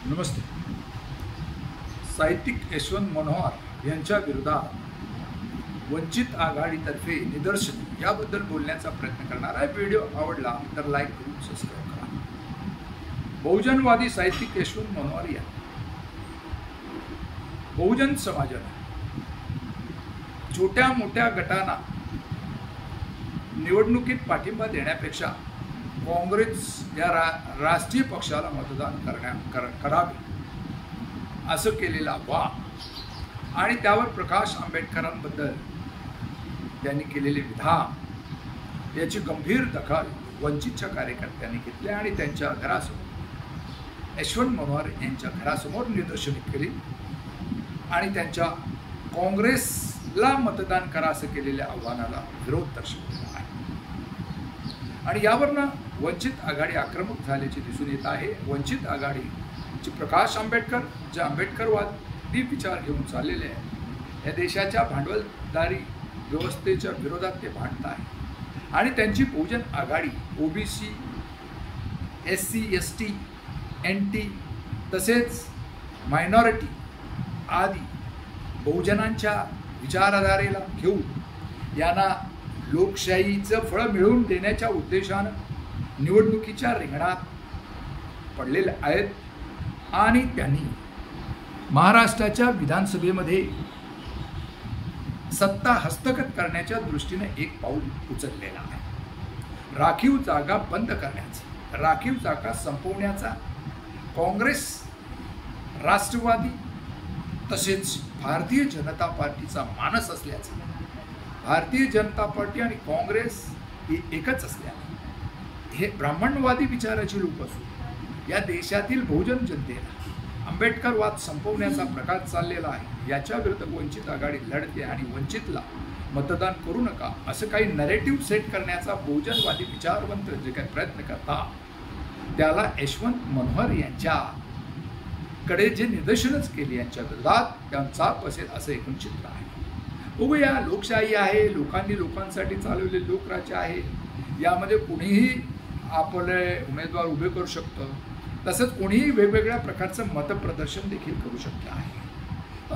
नमस्ते. साहित्यिक यशवंत मनोहर यांच्या विरोधात वंचित आघाडीतर्फे निदर्शन याबद्दल बोलण्याचा प्रयत्न करणार आहे. व्हिडिओ आवडला तर लाईक करून सबस्क्राईब करा. बहुजनवादी साहित्यिक यशवंत मनोहर या बहुजन समाजाला छोट्या मोठ्या गटांना निवडणुकीत पाठिंबा देण्यापेक्षा काँग्रेस या राष्ट्रीय पक्षाला मतदान करावे असं केलेला वाद आणि त्यावर प्रकाश आंबेडकरांबद्दल त्यांनी केलेले विधान याची गंभीर दखल वंचितच्या कार्यकर्त्यांनी घेतली आणि त्यांच्या घरासमोर यशवंत मनोहर यांच्या घरासमोर निदर्शने केली आणि त्यांच्या काँग्रेसला मतदान करा असं केलेल्या आव्हानाला विरोध दर्शवलेला आहे. आणि यावरनं वंचित आघाडी आक्रमक झाल्याचे दिसून येत आहे. वंचित आघाडीचे प्रकाश आंबेडकर जे आंबेडकरवादी विचार घेऊन चाललेले आहे, या देशाच्या भांडवलदारी व्यवस्थेच्या विरोधात ते भांडत आहे आणि त्यांची बहुजन आघाडी ओबीसी, SC, ST, NT तसेच मायनॉरिटी आदी बहुजनांच्या विचारधारेला घेऊन यांना लोकशाहीचं फळ मिळवून देण्याच्या उद्देशानं निवडणुकीच्या रिंगणात पडलेले आहेत आणि त्यांनी महाराष्ट्राच्या विधानसभेमध्ये सत्ता हस्तगत करण्याच्या दृष्टीने एक पाऊल उचललेलं आहे. राखीव जागा बंद करण्याचा, राखीव जागा संपवण्याचा काँग्रेस, राष्ट्रवादी तसेच भारतीय जनता पार्टीचा मानस असल्याचं, भारतीय जनता पार्टी आणि काँग्रेस ही एकच असल्याने हे ब्राह्मणवादी विचाराचे लोक असून या देशातील बहुजन जनतेला आंबेडकरवाद संपवण्याचा प्रकार चाललेला आहे. याच्या विरुद्ध वंचित आघाडी लढते आणि वंचितला मतदान करू नका असं काही नरेटिव्ह सेट करण्याचा बहुजनवादी विचारवंत जे काही प्रयत्न करतात त्याला यशवंत मनोहर यांच्याकडे जे निदर्शनच केली यांच्या विरोधात त्यांचा असेल असं एकूण चित्र आहे. बघूया, लोकशाही आहे, लोकांनी लोकांसाठी चालवलेले लोकराज्य आहे. यामध्ये कोणीही आपले उमेदवार उभे करू शकतं, तसंच कोणीही वेगवेगळ्या प्रकारचं मतप्रदर्शन देखील करू शकतं आहे.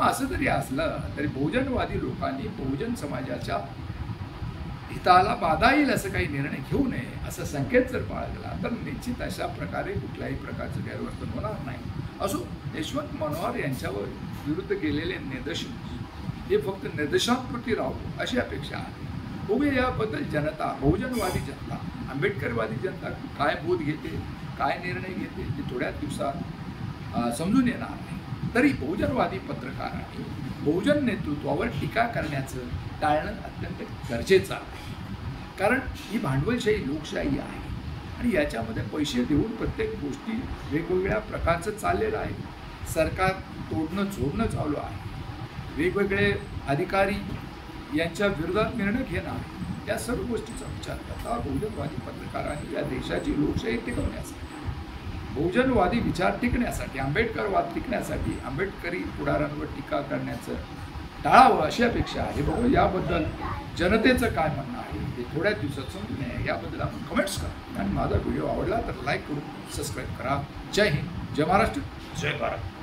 असं जरी असलं तरी बहुजनवादी लोकांनी बहुजन समाजाच्या हिताला बाधा येईल असं काही निर्णय घेऊ नये असा संकेत जर बाळगला तर निश्चित अशा प्रकारे कुठल्याही प्रकारचं गैरवर्तन होणार नाही. असो, यशवंत मनोहर यांच्यावर विरुद्ध केलेले निदर्शन हे फक्त निदर्शनापुरती राहावं अशी अपेक्षा आहे. बघूया याबद्दल जनता, बहुजनवादी जनता, आंबेडकरवादी जनता काय बोध घेते, काय निर्णय घेते ते थोड्याच दिवसात समजून येणार आहे. तरी बहुजनवादी पत्रकारांनी बहुजन नेतृत्वावर टीका करण्याचं टाळणं अत्यंत गरजेचं आहे. कारण ही भांडवलशाही लोकशाही आहे आणि याच्यामध्ये पैसे देऊन प्रत्येक गोष्टी वेगवेगळ्या प्रकारचं चाललेलं आहे. सरकार तोडणं झोडणं चालू आहे. वेगवेगळे अधिकारी यांच्या विरोधात निर्णय घेणार, या सर्व गोष्टीचा विचार करता बहुजनवादी पत्रकारांनी या देशाची लोकशाही टिकवण्यासाठी, बहुजनवादी विचार टिकण्यासाठी, आंबेडकरवाद टिकण्यासाठी आंबेडकरी पुढाऱ्यांवर टीका करण्याचं टाळावं अशी अपेक्षा आहे. बघू याबद्दल जनतेचं काय म्हणणं आहे ते थोड्या दिवसात समजून नये. याबद्दल आपण कमेंट्स करा आणि माझा व्हिडिओ आवडला तर लाईक करून सबस्क्राईब करा. जय हिंद, जय महाराष्ट्र, जय भारत.